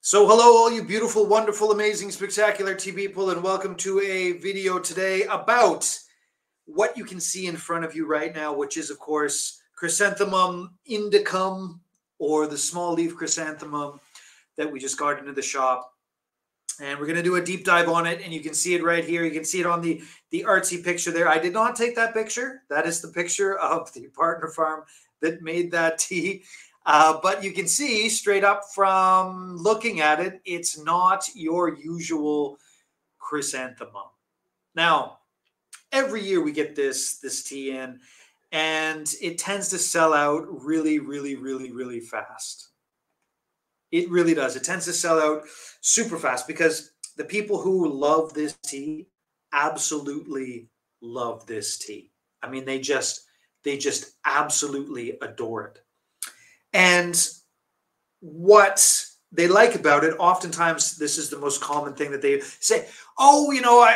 So hello, all you beautiful, wonderful, amazing, spectacular tea people, and welcome to a video today about what you can see in front of you right now, which is, of course, Chrysanthemum indicum, or the small leaf chrysanthemum that we just got into the shop. And we're going to do a deep dive on it, and you can see it right here. You can see it on the artsy picture there. I did not take that picture. That is the picture of the partner farm that made that tea. But you can see straight up from looking at it, it's not your usual chrysanthemum. Now, every year we get this tea in, and it tends to sell out really, really, really, really fast. It really does. It tends to sell out super fast because the people who love this tea absolutely love this tea. I mean, they just absolutely adore it. And what they like about it, oftentimes this is the most common thing that they say, oh, you know,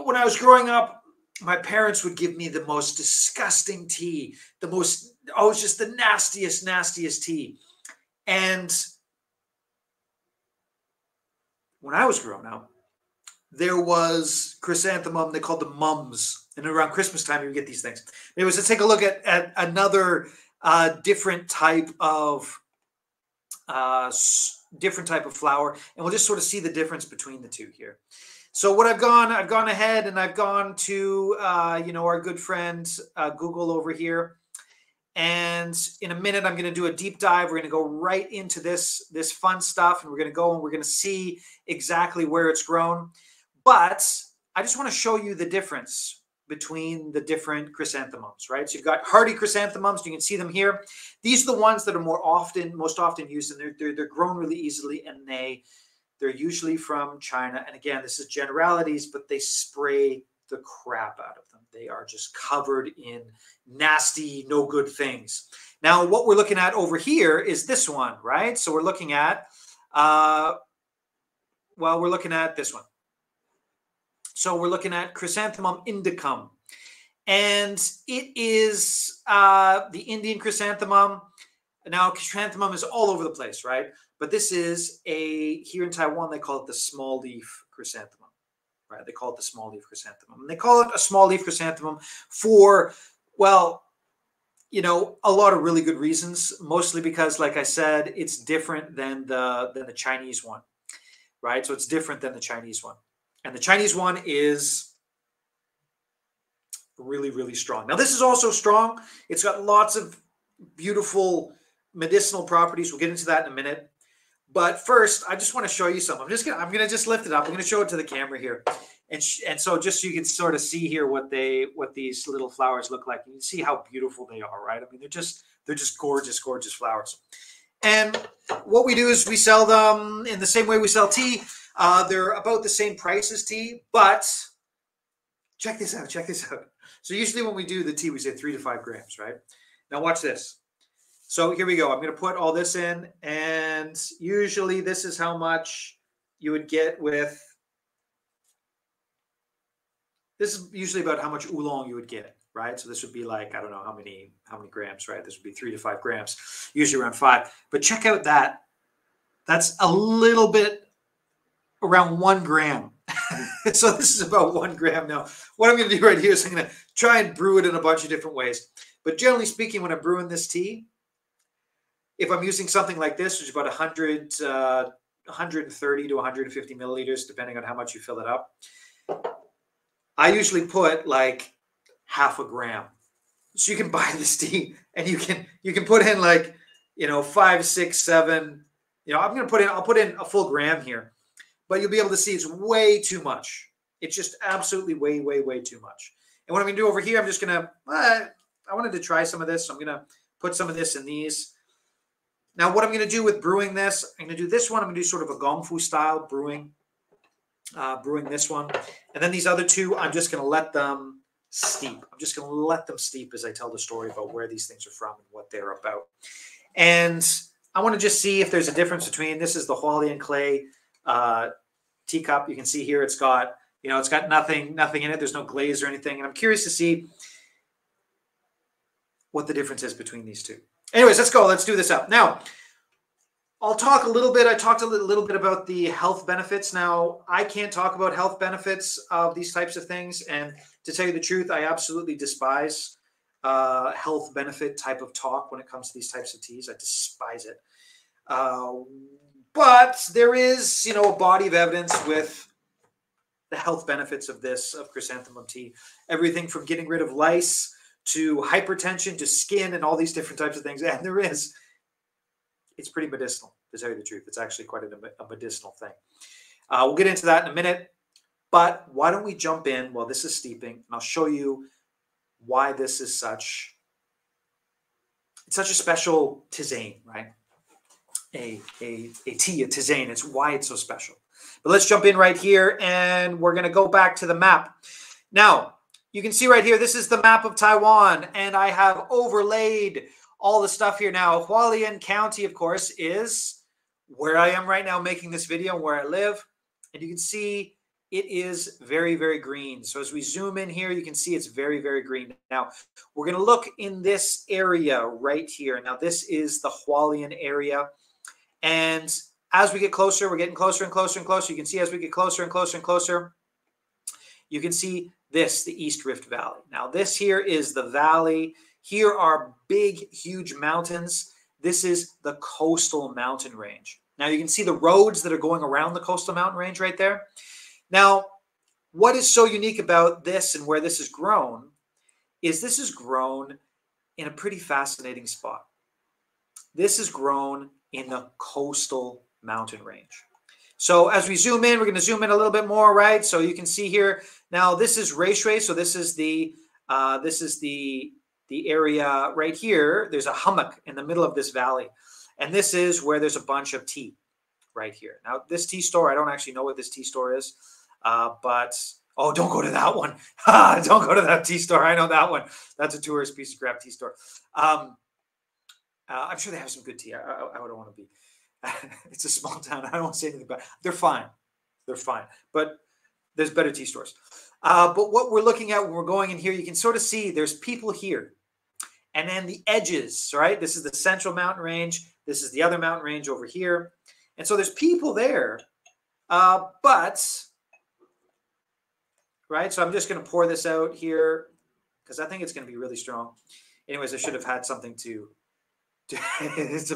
when I was growing up, my parents would give me the most disgusting tea, it's just the nastiest tea. And when I was growing up, there was chrysanthemum, they called them mums. And around Christmas time, you would get these things. Anyways, let's take a look at another different type of flower, and we'll just sort of see the difference between the two here. So what I've gone ahead and I've gone to our good friend Google over here, and in a minute I'm going to do a deep dive. We're going to go right into this fun stuff, and we're going to see exactly where it's grown. But I just want to show you the difference between the different chrysanthemums, right? So you've got hardy chrysanthemums. You can see them here. These are the ones that are most often used, and they're grown really easily, and they're usually from China. And again, this is generalities, but they spray the crap out of them. They are just covered in nasty, no good things. Now, what we're looking at over here is this one, right? So we're looking at, we're looking at this one. So we're looking at Chrysanthemum indicum, and it is the Indian chrysanthemum. Now, chrysanthemum is all over the place, right? But this is here in Taiwan, they call it the small leaf chrysanthemum, right? They call it the small leaf chrysanthemum. And they call it a small leaf chrysanthemum for, well, you know, a lot of really good reasons, mostly because, like I said, it's different than the Chinese one, right? So it's different than the Chinese one. And the Chinese one is really, really strong. Now, this is also strong. It's got lots of beautiful medicinal properties. We'll get into that in a minute. But first, I just want to show you something. I'm gonna just lift it up. I'm gonna show it to the camera here, and so just so you can sort of see here what these little flowers look like. You can see how beautiful they are, right? I mean, they're just gorgeous, gorgeous flowers. And what we do is we sell them in the same way we sell tea. They're about the same price as tea, but check this out. So usually when we do the tea, we say 3 to 5 grams, right? Now watch this. So here we go. I'm going to put all this in, and usually this is how much you would get with, this is usually about how much oolong you would get, right? So this would be like, I don't know how many grams, right? This would be 3 to 5 grams, usually around 5. But check out that. That's a little bit around 1 gram. So this is about 1 gram. Now, what I'm going to do right here is I'm going to try and brew it in a bunch of different ways. But generally speaking, when I'm brewing this tea, if I'm using something like this, which is about 130 to 150 milliliters, depending on how much you fill it up, I usually put like half a gram. So you can buy this tea, and you can put in like, 5, 6, 7. I'll put in a full gram here. But you'll be able to see it's way too much. It's just absolutely way, way, way too much. And what I'm going to do over here, I'm just going to, I wanted to try some of this. So I'm going to put some of this in these. Now, what I'm going to do with brewing this, I'm going to do this one. I'm going to do sort of a gongfu style brewing this one. And then these other two, I'm just going to let them steep. I'm just going to let them steep as I tell the story about where these things are from and what they're about. And I want to just see if there's a difference between, this is the Hualien clay teacup. You can see here it's got, it's got nothing in it. There's no glaze or anything. And I'm curious to see what the difference is between these two. Anyways, let's go. Let's do this up. Now, I'll talk a little bit. I talked a little bit about the health benefits. Now, I can't talk about health benefits of these types of things. And to tell you the truth, I absolutely despise health benefit type of talk when it comes to these types of teas. I despise it. But there is, you know, a body of evidence with the health benefits of this, of chrysanthemum tea. Everything from getting rid of lice to hypertension to skin and all these different types of things. And it's pretty medicinal, to tell you the truth. It's actually quite a medicinal thing. We'll get into that in a minute. But why don't we jump in while this is steeping, and I'll show you why this is such a special tisane, right? A tea, a tisane. It's why it's so special. But let's jump in right here, and we're going to go back to the map. Now, you can see right here, this is the map of Taiwan, and I have overlaid all the stuff here. Now, Hualien County, of course, is where I am right now making this video, where I live. And you can see it is very, very green. So as we zoom in here, you can see it's very, very green. Now, we're going to look in this area right here. Now, this is the Hualien area. And as we get closer, we're getting closer and closer and closer. You can see as we get closer and closer and closer, you can see this, the East Rift Valley. Now, this here is the valley. Here are big, huge mountains. This is the coastal mountain range. Now, you can see the roads that are going around the coastal mountain range right there. Now, what is so unique about this and where this is grown is this is grown in a pretty fascinating spot. This is grown in the coastal mountain range. So as we zoom in, we're going to zoom in a little bit more, right? So you can see here, now this is Reishui. So this is the area right here. There's a hummock in the middle of this valley. And this is where there's a bunch of tea right here. Now, this tea store, I don't actually know what this tea store is, but, oh, don't go to that one. Don't go to that tea store. I know that one. That's a tourist piece of crap tea store. I'm sure they have some good tea. I don't want to be. It's a small town. I don't want to say anything about it. They're fine. They're fine. But there's better tea stores. But what we're looking at when we're going in here, you can sort of see there's people here. And then the edges, right? This is the central mountain range. This is the other mountain range over here. And so there's people there. But, right? So I'm just going to pour this out here because I think it's going to be really strong. Anyways, I should have had something to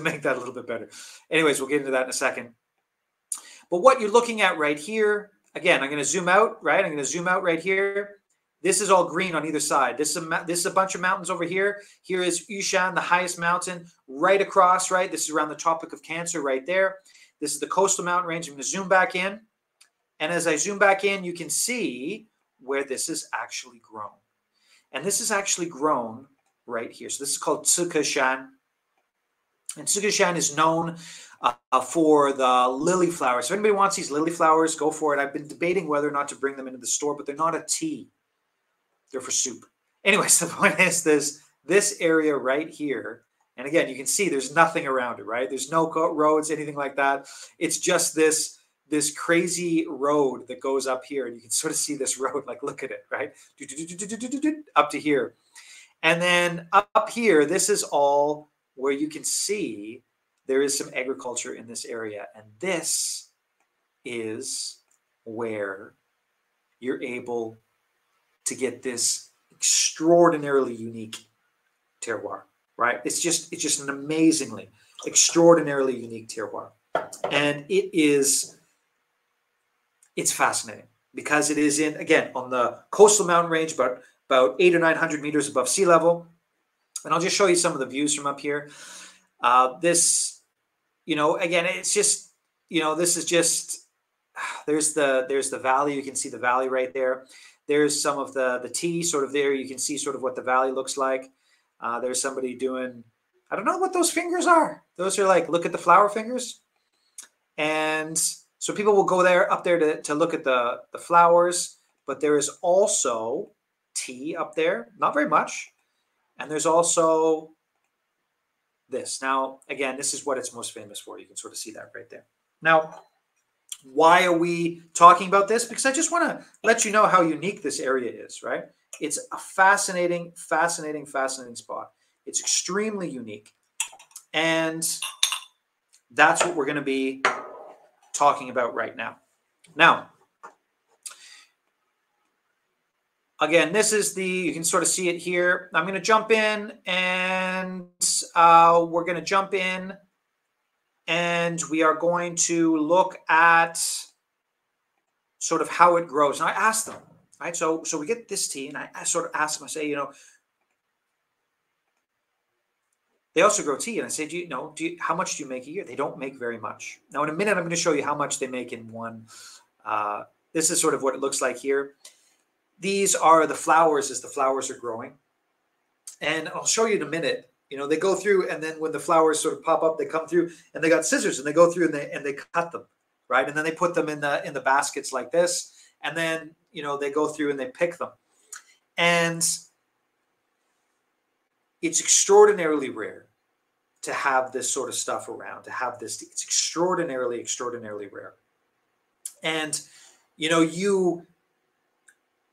make that a little bit better. Anyways, we'll get into that in a second. But what you're looking at right here, again, I'm going to zoom out, right? I'm going to zoom out right here. This is all green on either side. This is a bunch of mountains over here. Here is Yushan, the highest mountain, right across, right? This is around the Tropic of Cancer right there. This is the coastal mountain range. I'm going to zoom back in. And as I zoom back in, you can see where this is actually grown. And this is actually grown right here. So this is called Tsukeshan. And Tsukeshan is known for the lily flowers. So if anybody wants these lily flowers, go for it. I've been debating whether or not to bring them into the store, but they're not a tea. They're for soup. Anyways, the point is this area right here. And again, you can see there's nothing around it, right? There's no roads, anything like that. It's just this crazy road that goes up here. And you can sort of see this road, like, look at it, right? Up to here. And then up here, this is all where you can see there is some agriculture in this area. And this is where you're able to get this extraordinarily unique terroir, right? It's just an amazingly, extraordinarily unique terroir. And it's fascinating because it is in, again, on the coastal mountain range, about 800 or 900 meters above sea level. And I'll just show you some of the views from up here. This, you know, again, it's just, you know, this is just, there's the valley. You can see the valley right there. There's some of the tea sort of there. You can see sort of what the valley looks like. There's somebody doing, I don't know what those fingers are. Those are like, look at the flower fingers. And so people will go up there to look at the flowers, but there is also tea up there, not very much. And there's also this. Now, again, this is what it's most famous for. You can sort of see that right there. Now, why are we talking about this? Because I just want to let you know how unique this area is, right? It's a fascinating, fascinating, fascinating spot. It's extremely unique. And that's what we're going to be talking about right now. Now, again, this is you can sort of see it here. I'm going to jump in and we're going to jump in and we are going to look at sort of how it grows. And I asked them, right? So we get this tea and I sort of asked them, I say, they also grow tea. And I say, how much do you make a year? They don't make very much. Now, in a minute, I'm going to show you how much they make in one. This is sort of what it looks like here. These are the flowers as the flowers are growing. And I'll show you in a minute. They go through, and then when the flowers sort of pop up, they come through, and they got scissors, and they go through and they cut them, right? And then they put them in the baskets like this, and then they go through and they pick them. And it's extraordinarily rare to have this sort of stuff around, to have this. It's extraordinarily, extraordinarily rare. And,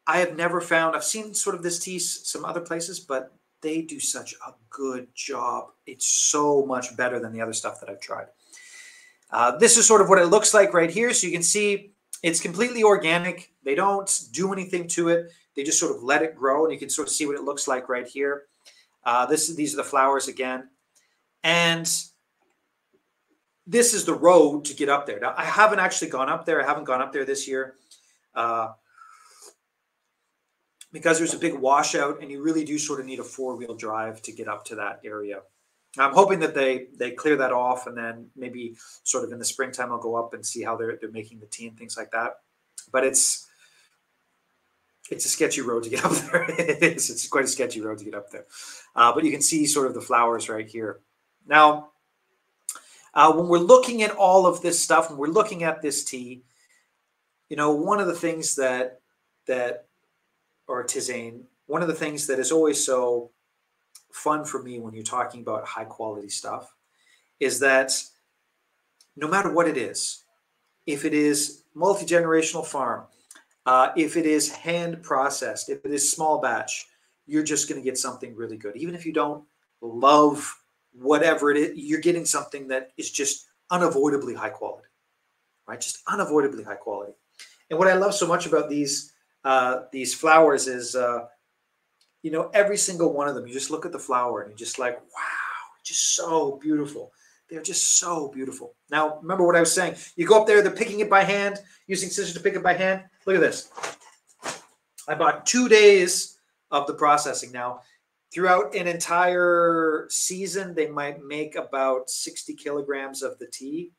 I have never found, I've seen sort of this tea some other places, but they do such a good job. It's so much better than the other stuff that I've tried. This is sort of what it looks like right here. So you can see it's completely organic. They don't do anything to it. They just sort of let it grow, and you can sort of see what it looks like right here. These are the flowers again. And this is the road to get up there. Now, I haven't actually gone up there. I haven't gone up there this year because there's a big washout, and you really do sort of need a four-wheel drive to get up to that area. I'm hoping that they clear that off, and then maybe sort of in the springtime I'll go up and see how they're making the tea and things like that. But it's a sketchy road to get up there. It is. It's quite a sketchy road to get up there. But you can see sort of the flowers right here. Now, when we're looking at all of this stuff, when we're looking at this tea, one of the things or tisane, one of the things that is always so fun for me when you're talking about high quality stuff is that no matter what it is, if it is multi-generational farm, if it is hand processed, if it is small batch, you're just going to get something really good. Even if you don't love whatever it is, you're getting something that is just unavoidably high quality, right? Just unavoidably high quality. And what I love so much about these flowers is, every single one of them, you just look at the flower and you're just like, wow, just so beautiful. They're just so beautiful. Now, remember what I was saying. You go up there, they're picking it by hand, using scissors to pick it by hand. Look at this. I bought 2 days of the processing. Now, throughout an entire season, they might make about 60 kilograms of the tea,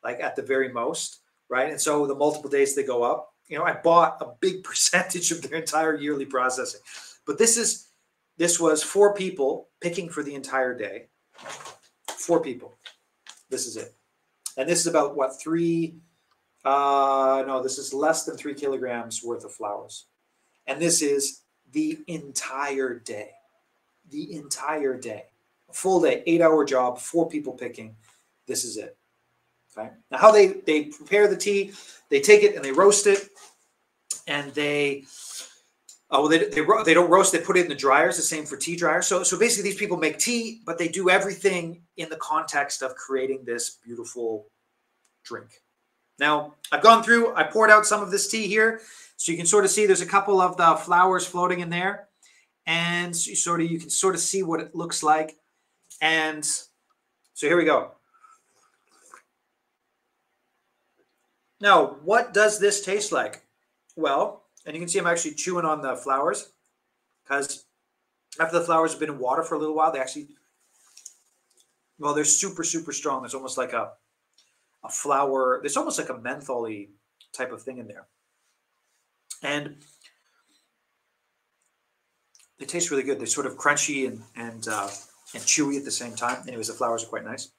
like at the very most, right? And so the multiple days they go up. I bought a big percentage of their entire yearly processing. But this was 4 people picking for the entire day. 4 people. This is it. And this is about what, this is less than 3 kilograms worth of flowers. And this is the entire day. The entire day. A full day, 8-hour job, 4 people picking. This is it. Okay. Now how they prepare the tea, they take it and they roast it. And they don't roast, they put it in the dryers, the same for tea dryers. So basically these people make tea, but they do everything in the context of creating this beautiful drink. Now, I've gone through, I poured out some of this tea here. So you can sort of see there's a couple of the flowers floating in there. And so you can sort of see what it looks like. And so here we go. Now, what does this taste like? Well, and you can see I'm actually chewing on the flowers because after the flowers have been in water for a little while, they're super, super strong. There's almost like a flower. There's almost like a menthol-y type of thing in there. And they taste really good. They're sort of crunchy and chewy at the same time. Anyways, the flowers are quite nice.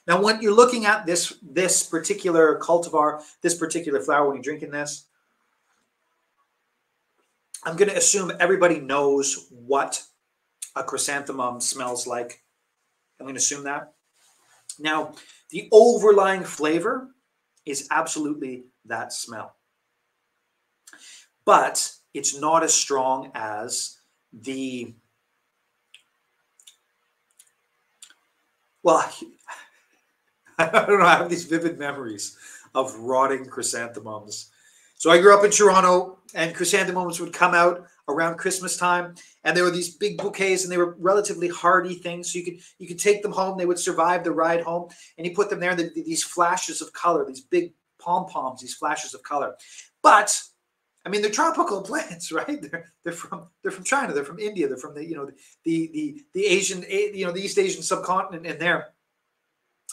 Now, when you're looking at this particular cultivar, this particular flower, when you're drinking this, I'm going to assume everybody knows what a chrysanthemum smells like. I'm going to assume that. Now, the overlying flavor is absolutely that smell. But it's not as strong as the, well, I don't know, I have these vivid memories of rotting chrysanthemums. So I grew up in Toronto, and chrysanthemums would come out around Christmas time, and there were these big bouquets, and they were relatively hardy things. So you could take them home; they would survive the ride home, and you put them there, and these flashes of color, these big pom poms, these flashes of color. But I mean, they're tropical plants, right? They're from China, they're from India, they're from the Asian, the East Asian subcontinent in there,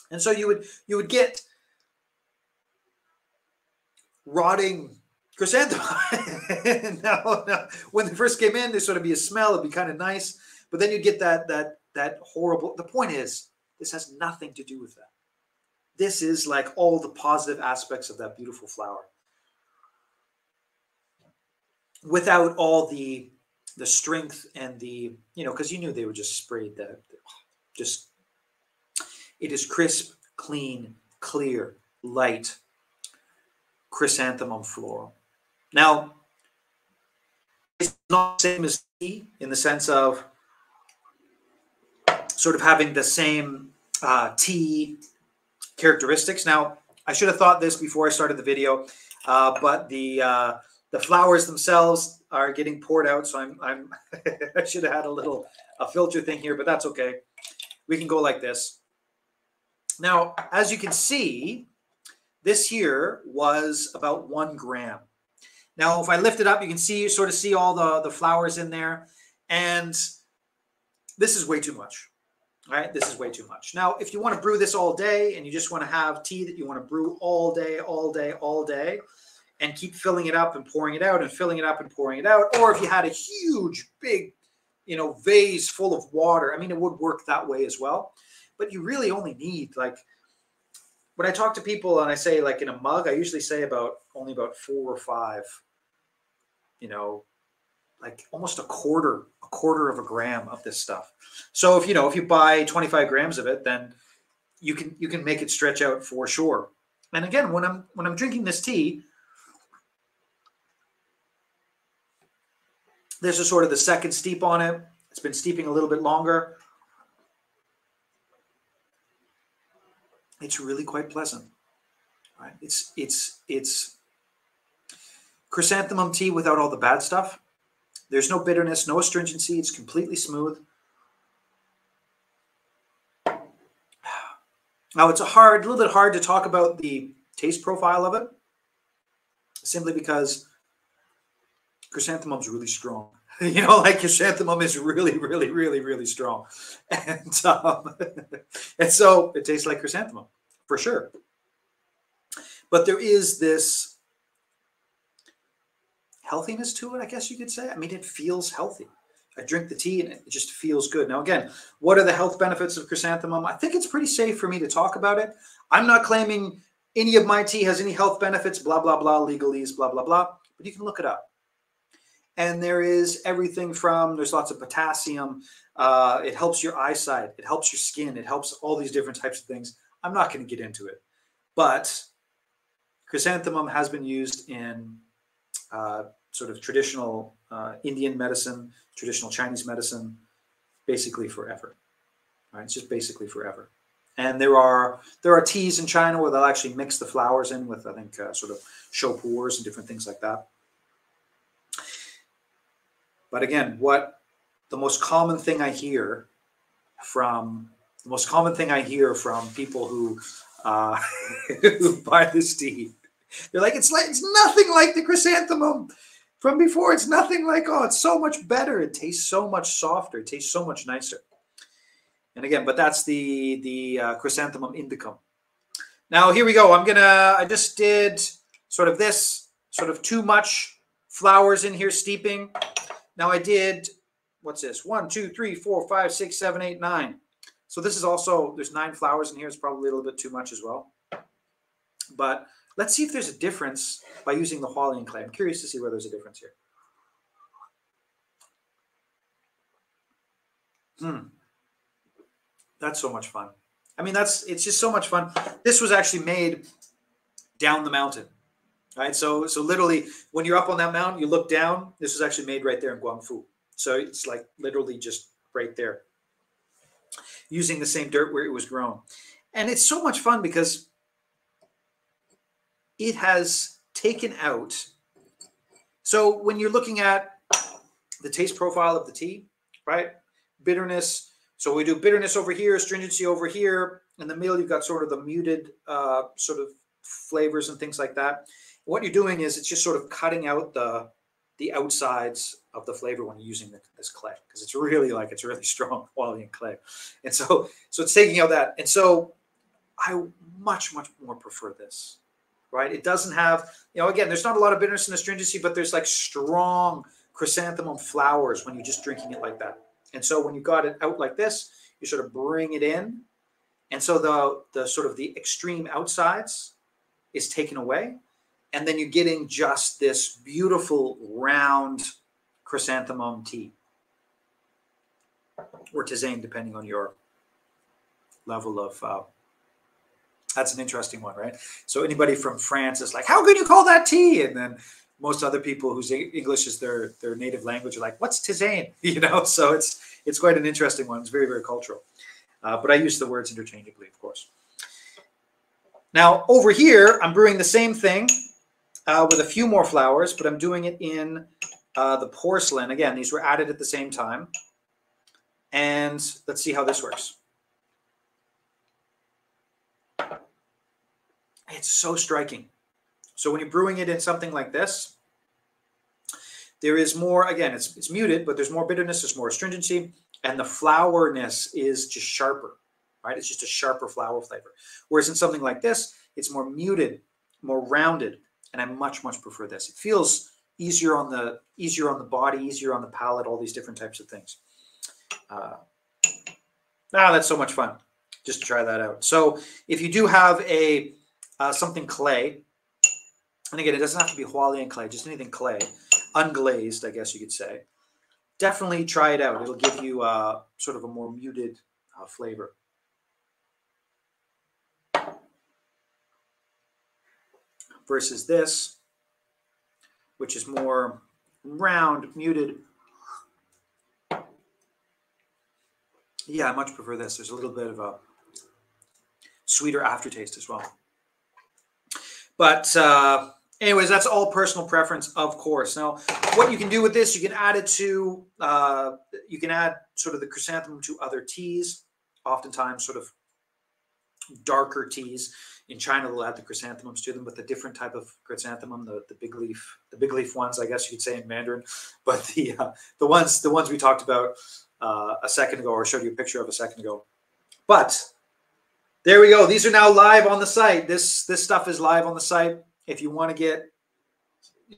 and so you would get rotting chrysanthemum. now, when they first came in, there'd sort of be a smell. It'd be kind of nice, but then you'd get that horrible. The point is, this has nothing to do with that. This is like all the positive aspects of that beautiful flower, without all the strength and the, because you knew they were just sprayed that. Just, it is crisp, clean, clear, light chrysanthemum floral. Now, it's not the same as tea in the sense of sort of having the same tea characteristics. Now, I should have thought this before I started the video, but the flowers themselves are getting poured out, so I'm I should have had a filter thing here, but that's okay. We can go like this. Now, as you can see, this here was about 1 gram. Now, if I lift it up, you can sort of see all the flowers in there, and this is way too much. All right, this is way too much. Now, if you want to brew this all day and you just want to have tea that you want to brew all day, and keep filling it up and pouring it out and filling it up and pouring it out, or if you had a huge, big, vase full of water, I mean, it would work that way as well. But you really only need, like, when I talk to people and I say, like, in a mug, I usually say only about 4 or 5, like almost a quarter of a gram of this stuff. So if you buy 25 grams of it, then you can make it stretch out for sure. And again, when I'm drinking this tea, this is sort of the second steep on it. It's been steeping a little bit longer. It's really quite pleasant. Right? It's chrysanthemum tea without all the bad stuff. There's no bitterness, no astringency. It's completely smooth. Now, it's a little bit hard to talk about the taste profile of it, simply because chrysanthemum's really strong. Like chrysanthemum is really, really, really, really strong. And so it tastes like chrysanthemum, for sure. But there is this healthiness to it, I guess you could say. I mean, it feels healthy. I drink the tea and it just feels good. Now, again, what are the health benefits of chrysanthemum? I think it's pretty safe for me to talk about it. I'm not claiming any of my tea has any health benefits, blah, blah, blah, legalese, blah, blah, blah. But you can look it up. And there is everything from, there's lots of potassium. It helps your eyesight. It helps your skin. It helps all these different types of things. I'm not going to get into it. But chrysanthemum has been used in sort of traditional Indian medicine, traditional Chinese medicine, basically forever. Right? It's just basically forever. And there are teas in China where they'll actually mix the flowers in with, I think, sort of shopuers and different things like that. But again, the most common thing I hear from people who who buy this tea, they're like, it's nothing like the chrysanthemum from before. It's nothing like, it's so much better. It tastes so much softer. It tastes so much nicer. And again, but that's the chrysanthemum indicum. Now here we go. I just did sort of too much flowers in here steeping. Now I did, what's this? 1, 2, 3, 4, 5, 6, 7, 8, 9. So this is also, there's 9 flowers in here. It's probably a little bit too much as well. But let's see if there's a difference by using the Hualien clay. I'm curious to see where there's a difference here. That's so much fun. I mean, it's just so much fun. This was actually made down the mountain. Right, so literally, when you're up on that mountain, you look down. This was actually made right there in Guangfu. So it's like literally just right there, using the same dirt where it was grown. And it's so much fun because it has taken out. So when you're looking at the taste profile of the tea, right? Bitterness. So we do bitterness over here, astringency over here. In the middle, you've got sort of the muted sort of flavors and things like that. What you're doing is it's just sort of cutting out the outsides of the flavor when you're using this clay, because it's really strong quality in clay. And so it's taking out that. And so I much more prefer this, right? It doesn't have, again, there's not a lot of bitterness and astringency, but there's like strong chrysanthemum flowers when you're just drinking it like that. And so when you got it out like this, you sort of bring it in. And so the sort of the extreme outsides is taken away. And then you're getting just this beautiful round chrysanthemum tea, or tisane, depending on your level of, that's an interesting one, right? So anybody from France is like, how can you call that tea? And then most other people whose English is their native language are like, what's tisane? So it's quite an interesting one. It's very, very cultural. But I use the words interchangeably, of course. Now, over here, I'm brewing the same thing with a few more flowers, but I'm doing it in the porcelain. Again, these were added at the same time. And let's see how this works. It's so striking. So when you're brewing it in something like this, there is more, again, it's muted, but there's more bitterness, there's more astringency, and the flowerness is just sharper, right? It's just a sharper flower flavor. Whereas in something like this, it's more muted, more rounded, and I much prefer this. It feels easier on the body, easier on the palate, all these different types of things. That's so much fun just to try that out. So if you do have a something clay, and again, it doesn't have to be Hualien clay, just anything clay, unglazed, I guess you could say, definitely try it out. It'll give you sort of a more muted flavor. Versus this, which is more round, muted. Yeah, I much prefer this. There's a little bit of a sweeter aftertaste as well. But anyways, that's all personal preference, of course. Now, what you can do with this, you can add it to, you can add sort of the chrysanthemum to other teas, oftentimes sort of darker teas. In China, they'll add the chrysanthemums to them, but the different type of chrysanthemum, the big leaf ones, I guess you could say in Mandarin. But the ones we talked about a second ago, or showed you a picture of a second ago. But there we go. These are now live on the site. This stuff is live on the site. If you want to get,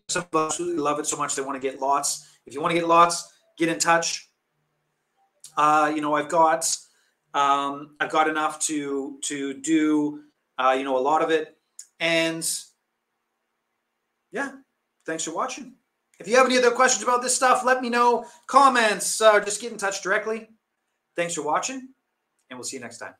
some people absolutely love it so much they want to get lots. If you want to get lots, get in touch. I've got enough to do a lot of it. And yeah, thanks for watching. If you have any other questions about this stuff, let me know. Comments, just get in touch directly. Thanks for watching, and we'll see you next time.